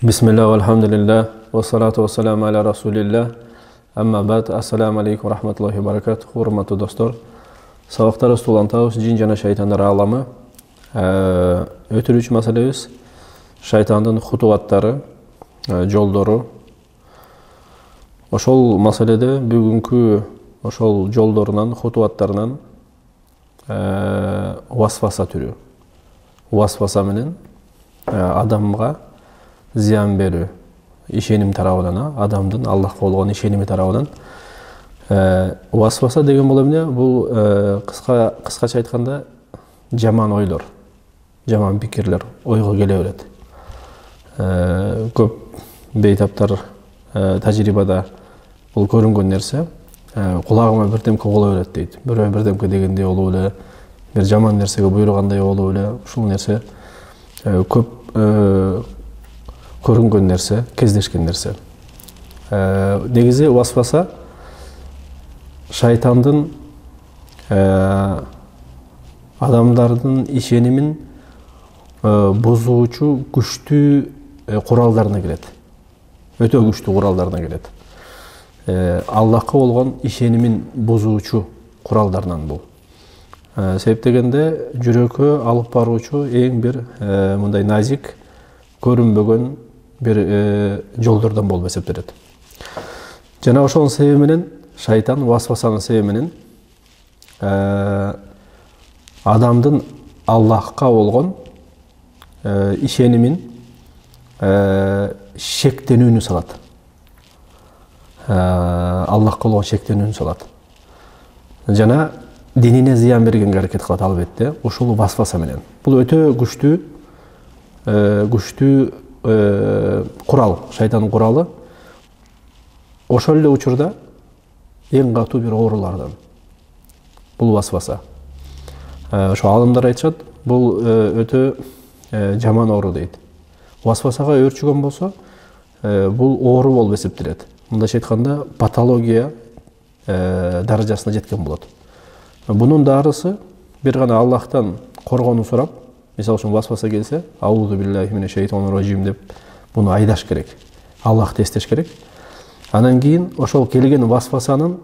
Bismillah, alhamdulillah, wa salatu wa salamu ala rasulillah. Amma ba'd, assalamu alaikum wa rahmatullahi wa barakatuh. Hurmatly dostlar, sabaqtar ustulantağız jin jana şeytanlar alamy. Ötürüç masalabız şeytandın hutuvattары, joldoru. Oşol masalede bugünkü oşol joldorundan, hutuvatlarından vasvasa türü. Vasvasa menen adamga ziyan berүү, ишеним тарабынан, адамдын Аллахка болгон ишеними тарабынан. Vasvasa деген бул эмне? Бул кыскача айтканда жаман ойлор, жаман пикирлер ойго келе берет. Көп бейтаптар тажрыйбада бул көрүнгөн нерсе. Кулагыма бирдемке боло берет дейт. Бирөө бирдемке дегенде болуп эле, бир жаман нерсеге буйругандай болуп эле, ушул нерсе көп көрүнгөн нерсе, кездешкен нерсе. Негизи васваса шайтандын адамдардын ишенимин бузуучу күчтүү куралдарына кирет. Өтө күчтүү куралдарына кирет. Аллахка болгон ишенимин бузуучу куралдарынан бул. Себеп дегенде жүрөккө алып баруучу эң бир мындай назик, көрүнбөгөн bir жолдордон болуп эсептелет. Жана ошонун себеби менен шайтан васвасанын себеби менен адамдын Аллахка болгон ишенимин шектенүүнү салат. Аллахка болгон шектенүүнү салат. Жана динине зыян бергенге аракет кылат албетте. Ушул васваса менен. Бул өтө күчтүү курал, шайтандын куралы. Ошол эле учурда эң катуу бир оорулардан. Бул васваса. Ошо алымдар айтышат, бул өтө жаман оору дейт. Васвасага өөрчүгөн болсо, бул оору болуп эсептелет. Мындайча айтканда патология даражасына жеткен болот. Бунун дарысы бир гана Аллахтан коргонуу сурап, мисалы үчүн васваса келсе, аузу биллахи минеш шейтанир раджим деп буну айдаш керек. Аллахты эстеш керек. Анан кийин ошол келген васвасанын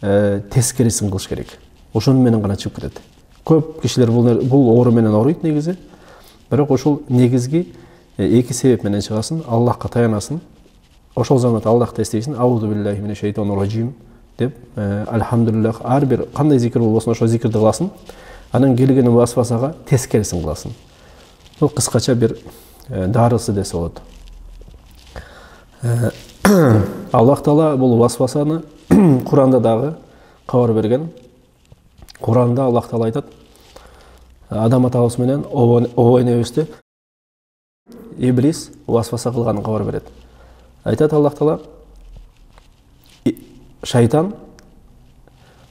тескерисин кылыш керек. Ошону менен гана чыгып кетет. Көп кишилер бул оору менен ооруйт негизи. Бирок ошол негизги эки себеп менен чыгасын, Аллахка таянасын. Ошол заматта Аллахты эстейсиң, аузу биллахи минеш шейтанир раджим деп, альхамдулиллах, ар бир кандай зикир болбосун ошол зикирди кыласың. Анан келген васвасага тескерисин кыласың. Бул кыскача бир дарысы десе болот. Аллах Таала бул васвасаны Куранда дагы кабар берген. Куранда Аллах Таала айтат: Адам атабыз менен Ово энебизди Иблис васваса кылганын кабар берет. Айтат Аллах Таала: шайтан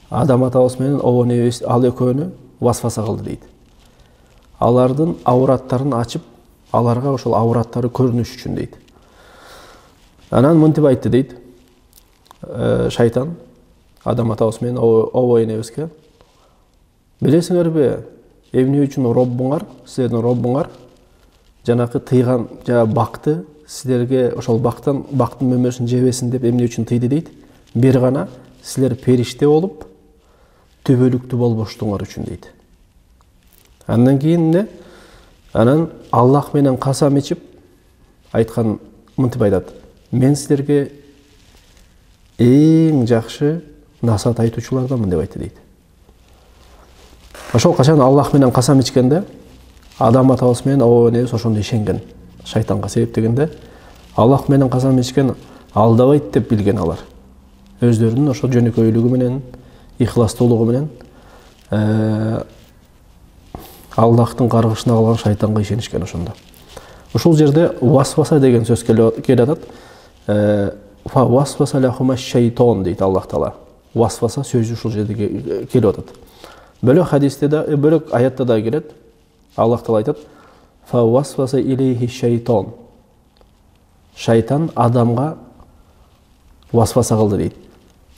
Адам атабыз менен Ово энебиз ал экөөнү васваса кылды дейт. Алардын аураттарын ачып, аларга ошол аураттары көрүнүш үчүн дейт. Анан мынтип айтты дейт. Шайтан Адам атабыз менен Ово энебизге: билесиңерби, эмне үчүн Роббуңар, силердин Роббуңар жанакы тыйган бакты силерге ошол бактын мөмөсүн жебесин деп эмне үчүн тыйды дейт? Бир гана силер периште болуп түбөлүктүү болбоштуңар үчүн дейт. Андан кийин анан Аллах менен касам ичип айткан мынтип айтат: мен силерге эң жакшы насаат айтуучуларданмын деп айтты дейт. Ошол качан Аллах менен касам ичкенде Адам атабыз менен Ово энебиз ошондо ишенген. Шайтанга себеп дегенде Аллах менен касам ичкен алдабайт деп билген алар. Өздөрүнүн ошол жөнөкөйлүгү менен, ихластуулугу менен Аллахтын каргышына калган шайтанга ишенишкен ошондо. Ушул жерде васваса деген сөз келип атат. Фа васваса лахума шайтон дейт Аллах Таала. Васваса сөзү ушул жерде келип атат. Бөлөк хадисте да, бөлөк аятта да келет. Аллах Таала айтат: Фа васваса илейхи шайтон. Шайтан адамга васваса кылды дейт.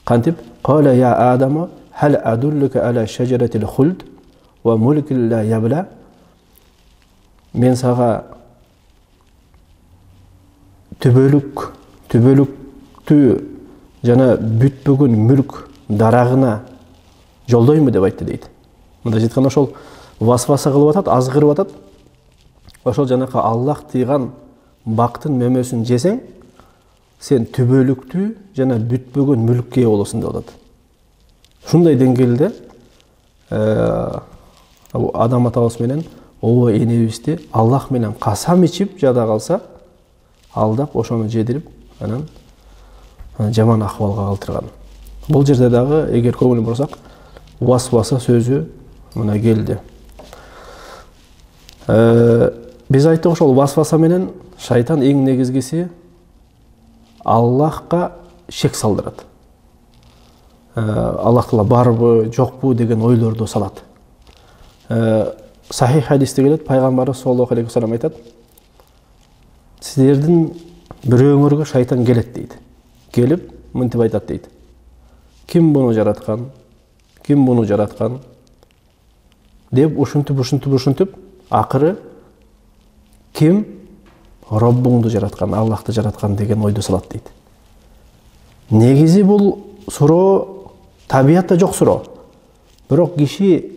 Кантип? Кала я Адама хал адуллука аля шажаратил хулд ва мулкил ла ябла. Мен сага, Адам атабыз менен Ово энебиз ал экөөнү васваса кылды дейт. Анан кийин Аллах Таала мынтип айтты: Ва васваса илейхи шайтон. Шайтан адамга васваса кылды дейт. Кантип? Кала я Адама хал адуллука аля шажаратил хулд ва мулкил ла ябла. Мен сага түбөлүктү жана бүтпөгөн мүлк дарагына жолдойму деп айтты дейт. Мындай айтканда ошол васваса кылып атат, азгырып атат. Ошол жанакы Аллах тыйган бактын мөмөсүн жесең, сен түбөлүктүү жана бүтпөгөн мүлккө ээ болосуң деп атат. Ушундай деңгээлде адам атабыз менен ооба энебизди Аллах менен касам ичип жада калса, алдап ошону жедирип, анан жаман акыбалга калтырган. Бул жерде дагы эгер көңүл бурсак, васваса сөзү мына келди. Биз айттык ошол васваса менен шайтан эң негизгиси Аллахка шек салдырат. Аллах Таала барбы, жокпу деген ойлорду салат. Сахих хадисте келет, пайгамбарыбыз саллаллаху алейхи вассалам айтат: силердин бирөөңөргө шайтан келет дейт. Келип, мынтип айтат дейт: ким буну жараткан? Ким буну жараткан? Деп ушинтип, акыры ким Роббуңду жараткан, Аллахты жараткан деген ойду салат дейт. Негизи бул суроо табиятта жок суроо. Бирок киши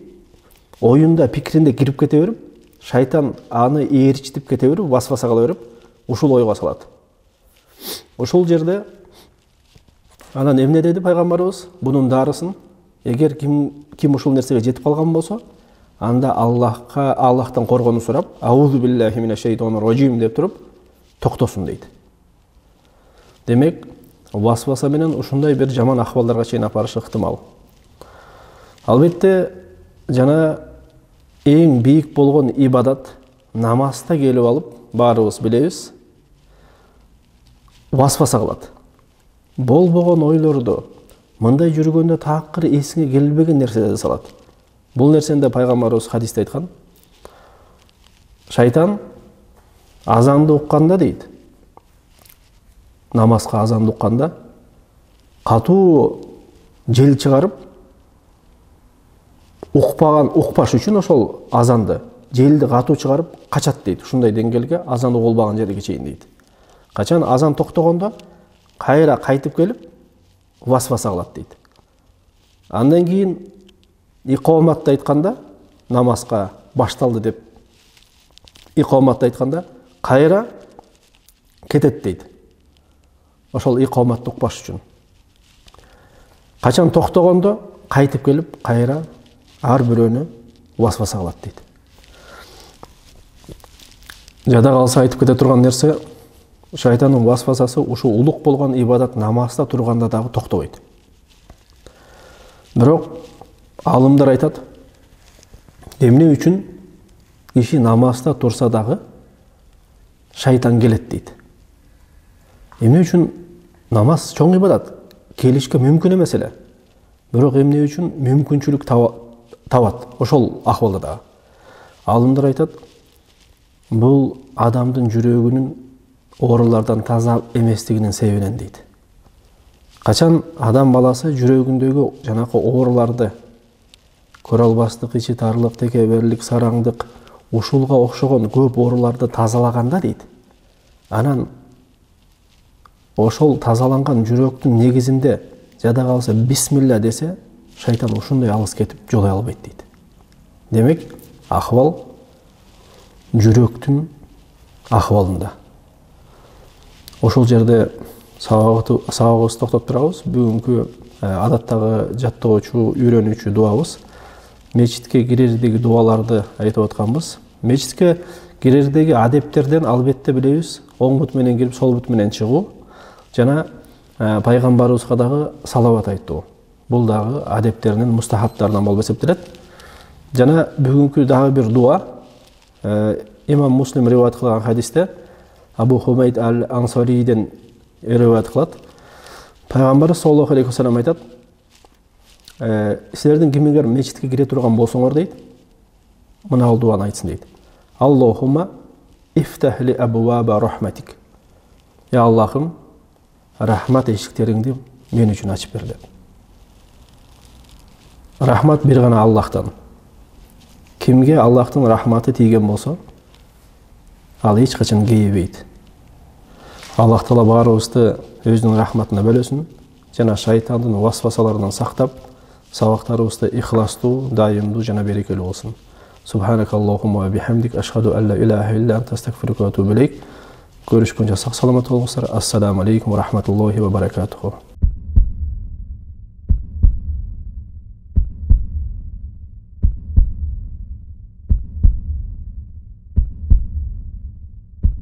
оюнда, пикиринде кирип кете берип, шайтан аны ээрчитип кете берип, васваса кыла берип, ушул ойго салат. Ушул жерде анан эмне деди пайгамбарыбыз? Бунун дарысын эгер ким ушул нерсеге жетип калган болсо, анда Аллахтан коргонуу сурап, аузу биллахи минаш шайтанир раджим деп туруп токтосун дейт. Демек, васваса менен ушундай бир жаман акыбалдарга чейин апарышы ыктымал. Албетте, жана эң бийик болгон ибадат намазда келип алып, баарыбыз билебиз, васваса кылат. Болбогон ойлорду, мындай жүргөндө такыр эсиңе келбеген нерселерди салат. Бул нерсени да пайгамбарыбыз хадисте айткан. Шайтан азанды укканда дейт, намазга азанды укканда катуу жел чыгарып, укпаш үчүн ошол азанды, желди катуу чыгарып качат дейт. Ушундай деңгээлге азан угулбаган жерге чейин дейт. Качан азан токтогондо кайра кайтып келип васваса кылат дейт. Андан кийин икоматты айтканда, намазга башталды деп икоматты айтканда кайра кетет дейт. Ошол икоматты укпаш үчүн. Качан токтогондо кайтып келип кайра ар бирөөнү васваса кылат дейт. Жада калса айтып кете турган нерсе, шайтандын васвасасы ушу улук болгон ибадат намазда турганда дагы токтобойт. Бирок алымдар айтат, эмне үчүн киши намазда турса дагы шайтан келет дейт. Эмне үчүн намаз чоң ибадат, келишке мүмкүн эмес эле. Бирок эмне үчүн мүмкүнчүлүк табат ошол акыбалда дагы. Алымдар айтат, бул адамдын жүрөгүнүн оорулардан таза эместигинин себебинен дейт. Качан адам баласы жүрөгүндөгү жанакы ооруларды, көрө албастык, ичи тарлык, текеберлик, сараңдык, ушулга окшогон көп ооруларды тазалаганда дейт, анан ошол тазаланган жүрөктүн негизинде жада калса бисмилла десе, шайтан ушундай алыс кетип жолой албайт дейт. Демек, акыбал жүрөктүн акыбалында. Ошол жерде сабагыбызды токтоп турабыз. Бүгүнкү адаттагы жаттоочу, үйрөнүүчү дуабыз. Мечитке кирердеги дуаларды айтып атканбыз. Мечитке кирердеги адептерден албетте билебиз, оң бут менен кирип, сол бут менен чыгуу, жана пайгамбарыбызга дагы салават айтуу. Бул дагы адептеринин мустахабтарынан болуп эсептелет. Жана бүгүнкү дагы бир дуа, имам Муслим риваят кылган хадисте Абу Хумейд аль-Ансариден риваят кылат. Пайгамбар саллаллаху алейхи вассалам айтат: силердин кимиңер мечитке кире турган болсоңор дейт, мына дуаны айтсын дейт. Аллахумма ифтах ли абваба рахматик. Я Аллахым, рахмат эшиктериңди мен үчүн ачып бер деп. Рахмат бир гана Аллахтан. Кимге Аллахтын рахматы тийген болсо, ал эч качан кейибейт. Аллах Таала баарыбызды өзүнүн рахматына бөлөсүн жана шайтандын васвасаларынан сактап, сабактарыбызды ихластуу, дайымдуу жана берекелүү болсун. Субханакаллахумма ва бихамдик ашхаду ан ла илаха илля анта астагфирука ва атубу илейк. Görüşkünce sağ salamat olunuzlar. Assalamu aleykum ve rahmetullahi ve berekatuhu.